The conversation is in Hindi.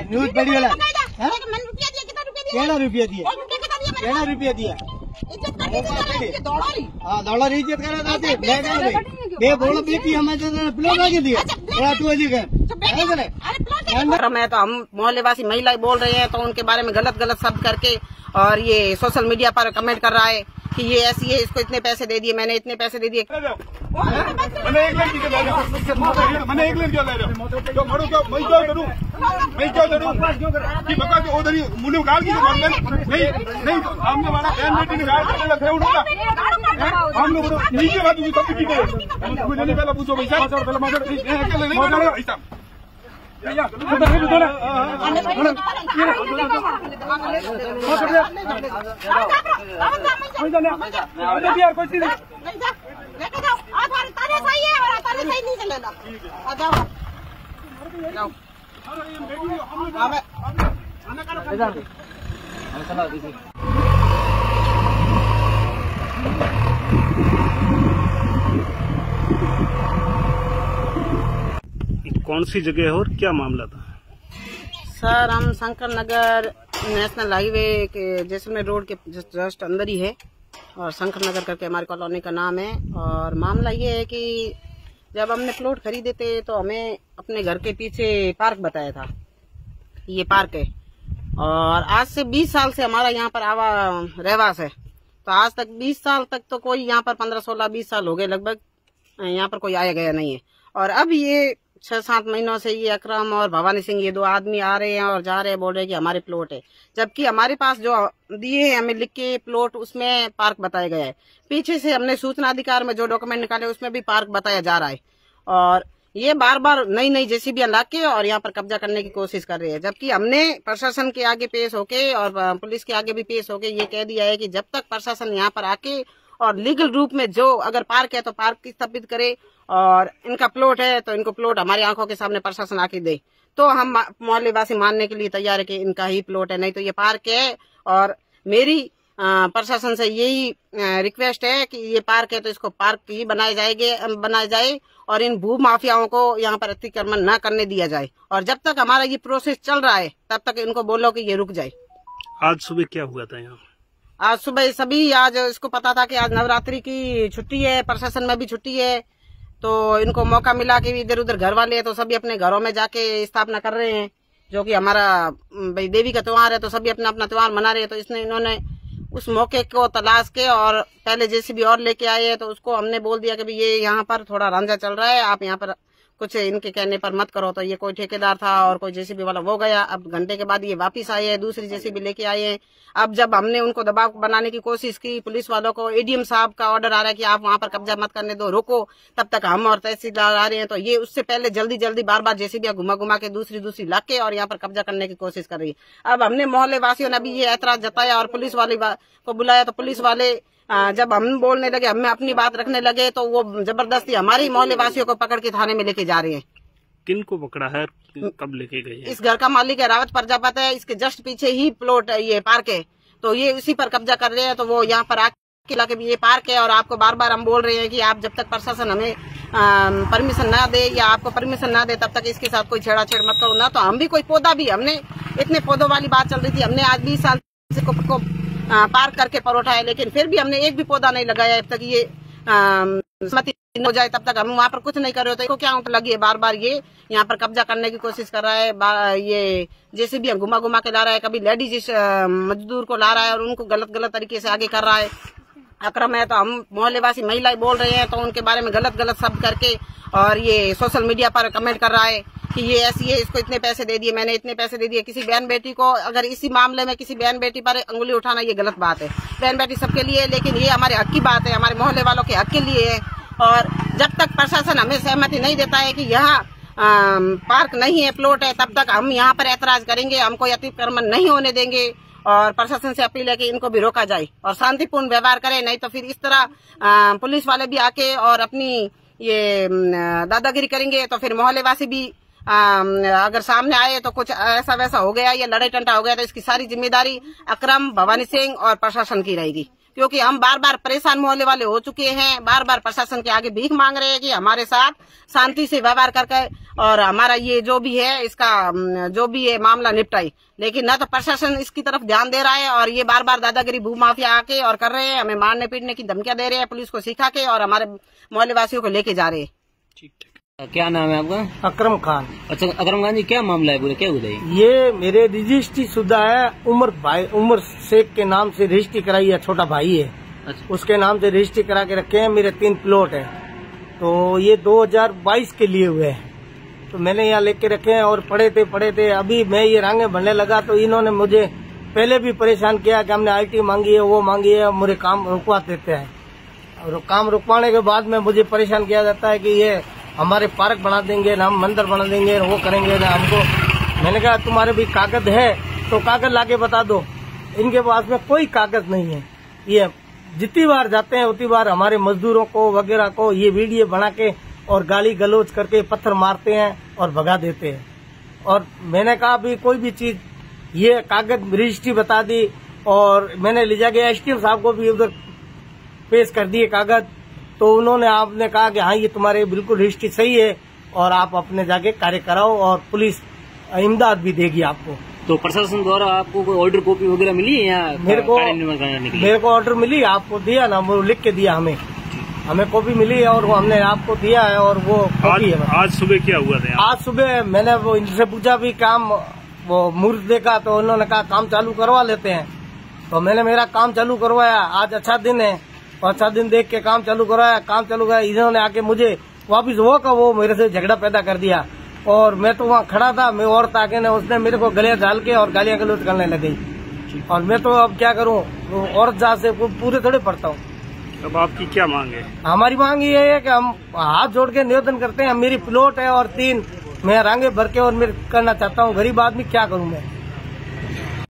न्यूज पढ़ी वाला केड़ा रुपया दिए दौड़ा इज्जत करे बोलो बेटी हमें मैं तो हम मोहल्ले वासी महिला बोल रहे हैं तो उनके बारे में गलत शब्द करके और ये सोशल मीडिया पर कमेंट कर रहा है कि ये ऐसी है, इसको इतने पैसे दे दिए, मैंने इतने पैसे दे दिए। मैंने एक लड़की ले रहा मैं क्या करूँ कि बका के उधर ही मुझे गाल की नहीं हमने वाला बहन बेटी ने गाल करने लगे उनका हम लोग नहीं के बाद सब ठीक है मुझे नहीं पहला पूछो पैसा अकेले नहीं पैसा कौन सी जगह है और क्या मामला था? सर हम शंकर नगर नेशनल हाईवे के जैसलमेर रोड के जस्ट अंदर ही है और शंकर नगर करके हमारी कॉलोनी का नाम है। और मामला ये है कि जब हमने प्लॉट खरीदे थे तो हमें अपने घर के पीछे पार्क बताया था, ये पार्क है और आज से 20 साल से हमारा यहाँ पर रहवास है। तो आज तक 20 साल तक तो कोई यहाँ पर 15, 16, 20 साल हो गए लगभग यहाँ पर कोई आया गया नहीं है। और अब ये 6-7 महीनों से ये अकरम और भवानी सिंह ये 2 आदमी आ रहे हैं और जा रहे हैं, बोल रहे हैं कि हमारे प्लॉट है, जबकि हमारे पास जो दिए हैं हमें लिख के प्लॉट उसमें पार्क बताया गया है। पीछे से हमने सूचना अधिकार में जो डॉक्यूमेंट निकाले उसमें भी पार्क बताया जा रहा है और ये बार बार नई जेसीबी ला के और यहाँ पर कब्जा करने की कोशिश कर रहे हैं। जबकि हमने प्रशासन के आगे पेश होके और पुलिस के आगे भी पेश होके ये कह दिया है कि जब तक प्रशासन यहाँ पर आके और लीगल रूप में जो अगर पार्क है तो पार्क की स्थापित करे और इनका प्लॉट है तो इनको प्लॉट हमारी आंखों के सामने प्रशासन आके दे तो हम मोहल्ले वासी मानने के लिए तैयार है कि इनका ही प्लॉट है, नहीं तो ये पार्क है। और मेरी प्रशासन से यही रिक्वेस्ट है कि ये पार्क है तो इसको पार्क ही बनाया जाए और इन भू माफियाओं को यहाँ पर अतिक्रमण न करने दिया जाए। और जब तक हमारा ये प्रोसेस चल रहा है तब तक इनको बोलो कि ये रुक जाए। आज सुबह क्या हुआ था यहाँ? आज सुबह सभी आज इसको पता था कि आज नवरात्रि की छुट्टी है, प्रशासन में भी छुट्टी है, तो इनको मौका मिला कि इधर उधर घर वाले हैं तो सभी अपने घरों में जाके स्थापना कर रहे हैं, जो कि हमारा भाई देवी का त्योहार है तो सभी अपना अपना त्योहार मना रहे हैं। तो इन्होंने उस मौके को तलाश के और पहले जेसीबी और लेके आए हैं तो उसको हमने बोल दिया कि भाई ये यहाँ पर थोड़ा रंजा चल रहा है, आप यहाँ पर कुछ इनके कहने पर मत करो। तो ये कोई ठेकेदार था और कोई जेसीबी वाला वो गया। अब घंटे के बाद ये वापिस आए हैं, दूसरी जेसीबी लेके आए हैं। अब जब हमने उनको दबाव बनाने की कोशिश की, पुलिस वालों को एडीएम साहब का ऑर्डर आ रहा है कि आप वहाँ पर कब्जा मत करने दो, रुको, तब तक हम और तहसीलदार आ रहे हैं। तो ये उससे पहले जल्दी बार जेसीबी घुमा के दूसरी लाके और यहाँ पर कब्जा करने की कोशिश कर रही है। अब हमने मोहल्ले वासियों ने भी ये ऐतराज जताया और पुलिस वाले को बुलाया तो पुलिस वाले जब हम बोलने लगे, हमें अपनी बात रखने लगे तो वो जबरदस्ती हमारे मोहल्ले वासियों को पकड़ के थाने में लेके जा रहे हैं। किन को पकड़ा है, कब लेके गए हैं? इस घर का मालिक है रावत प्रजापति है, इसके जस्ट पीछे ही प्लॉट ये पार्क है तो ये उसी पर कब्जा कर रहे हैं। तो वो यहाँ पर आके लगे भी ये पार्क है और आपको बार हम बोल रहे हैं कि आप जब तक प्रशासन हमें परमिशन ना दे या आपको परमिशन ना दे तब तक इसके साथ कोई छेड़ाछेड़ मत करो ना। तो हम भी कोई पौधा भी, हमने इतने पौधों वाली बात चल रही थी, हमने आज 20 साल से को पार्क करके परोठा है, लेकिन फिर भी हमने एक भी पौधा नहीं लगाया। जब तक ये सहमति हो जाए तब तक हम वहाँ पर कुछ नहीं कर रहे होते। तो क्या लगी है बार ये यहाँ पर कब्जा करने की कोशिश कर रहा है। ये जैसे भी घुमा के ला रहा है, कभी लेडीज मजदूर को ला रहा है और उनको गलत तरीके से आगे कर रहा है। अक्रम है तो हम मोहल्ले वासी महिला बोल रहे हैं तो उनके बारे में गलत शब्द करके और ये सोशल मीडिया पर कमेंट कर रहा है कि ये ऐसी है, इसको इतने पैसे दे दिए, मैंने इतने पैसे दे दिए। किसी बहन बेटी को अगर इसी मामले में किसी बहन बेटी पर अंगुली उठाना ये गलत बात है। बहन बेटी सबके लिए है, लेकिन ये हमारे हक की बात है, हमारे मोहल्ले वालों के हक के लिए है। और जब तक प्रशासन हमें सहमति नहीं देता है कि यहाँ पार्क नहीं है, प्लॉट है, तब तक हम यहाँ पर ऐतराज करेंगे, हम कोई अतिक्रमण नहीं होने देंगे। और प्रशासन से अपील है कि इनको भी रोका जाए और शांतिपूर्ण व्यवहार करें, नहीं तो फिर इस तरह पुलिस वाले भी आके और अपनी ये दादागिरी करेंगे तो फिर मोहल्ले वासी भी अगर सामने आए तो कुछ ऐसा वैसा हो गया या लड़ाई टंटा हो गया तो इसकी सारी जिम्मेदारी अकरम, भवानी सिंह और प्रशासन की रहेगी। क्योंकि हम बार बार परेशान मोहल्ले वाले हो चुके हैं, बार बार प्रशासन के आगे भीख मांग रहे हैं कि हमारे साथ शांति से व्यवहार करके और हमारा ये जो भी है इसका जो भी है मामला निपटाई। लेकिन न तो प्रशासन इसकी तरफ ध्यान दे रहा है और ये बार बार दादागिरी भू माफिया आके और कर रहे हैं, हमें मारने पीटने की धमकियां दे रहे हैं, पुलिस को सिखा के और हमारे मोहल्ले वासियों को लेके जा रहे हैं। ठीक ठीक। क्या नाम है आपका? अकरम खान। अच्छा अकरम खान जी, क्या मामला है पूरा, क्या हुआ है? ये मेरे रजिस्ट्री शुदा है, उमर शेख के नाम से रजिस्ट्री कराई है, छोटा भाई है। अच्छा। उसके नाम से रजिस्ट्री करा के रखे हैं। मेरे 3 प्लॉट है, तो ये 2022 के लिए हुए हैं, तो मैंने यहाँ लेके रखे हैं और पढ़े थे। अभी मैं ये रांगे भरने लगा तो इन्होंने मुझे पहले भी परेशान किया कि हमने IT मांगी है, वो मांगी है, मेरे काम रुकवा देते हैं। और काम रुकवाने के बाद में मुझे परेशान किया जाता है कि ये हमारे पार्क बना देंगे ना, हम मंदिर बना देंगे, वो करेंगे ना हमको। मैंने कहा तुम्हारे भी कागज है तो कागज लाके बता दो। इनके पास में कोई कागज नहीं है। ये जितनी बार जाते हैं उतनी बार हमारे मजदूरों को वगैरह को ये वीडियो बना के और गाली गलौज करके पत्थर मारते हैं और भगा देते हैं। और मैंने कहा भी कोई भी चीज, ये कागज रजिस्ट्री बता दी और मैंने ले जाके STM साहब को भी उधर पेश कर दिए कागज, तो उन्होंने आपने कहा कि हाँ ये तुम्हारे बिल्कुल रजिस्ट्री सही है और आप अपने जाके कार्य कराओ और पुलिस इमदाद भी देगी आपको। तो प्रशासन द्वारा आपको कोई ऑर्डर कॉपी वगैरह मिली है यहाँ? मेरे को ऑर्डर मिली, आपको दिया ना, वो लिख के दिया हमें कॉपी मिली है और वो हमने आपको दिया है और वो कॉपी है। आज सुबह क्या हुआ था? आज सुबह मैंने वो इनसे पूछा भी काम, वो मुहूर्त देखा तो उन्होंने कहा काम चालू करवा लेते हैं, तो मैंने मेरा काम चालू करवाया। आज अच्छा दिन है, अच्छा दिन देख के काम चालू कराया। इन्होंने आके मुझे वापिस वो मेरे से झगड़ा पैदा कर दिया और मैं तो वहाँ खड़ा था, मैं औरत आके ना उसने मेरे को गले डाल के और गालियां गलौज करने लगी। और मैं तो अब क्या करूँ, औरत जात से पूरे थोड़े पड़ता हूँ। अब आपकी क्या मांग है? हमारी मांग ये है कि हम हाथ जोड़ के निवेदन करते हैं, मेरी प्लॉट है और 3 मैं रांगे भर के और मैं करना चाहता हूँ। गरीब आदमी क्या करूँ मैं।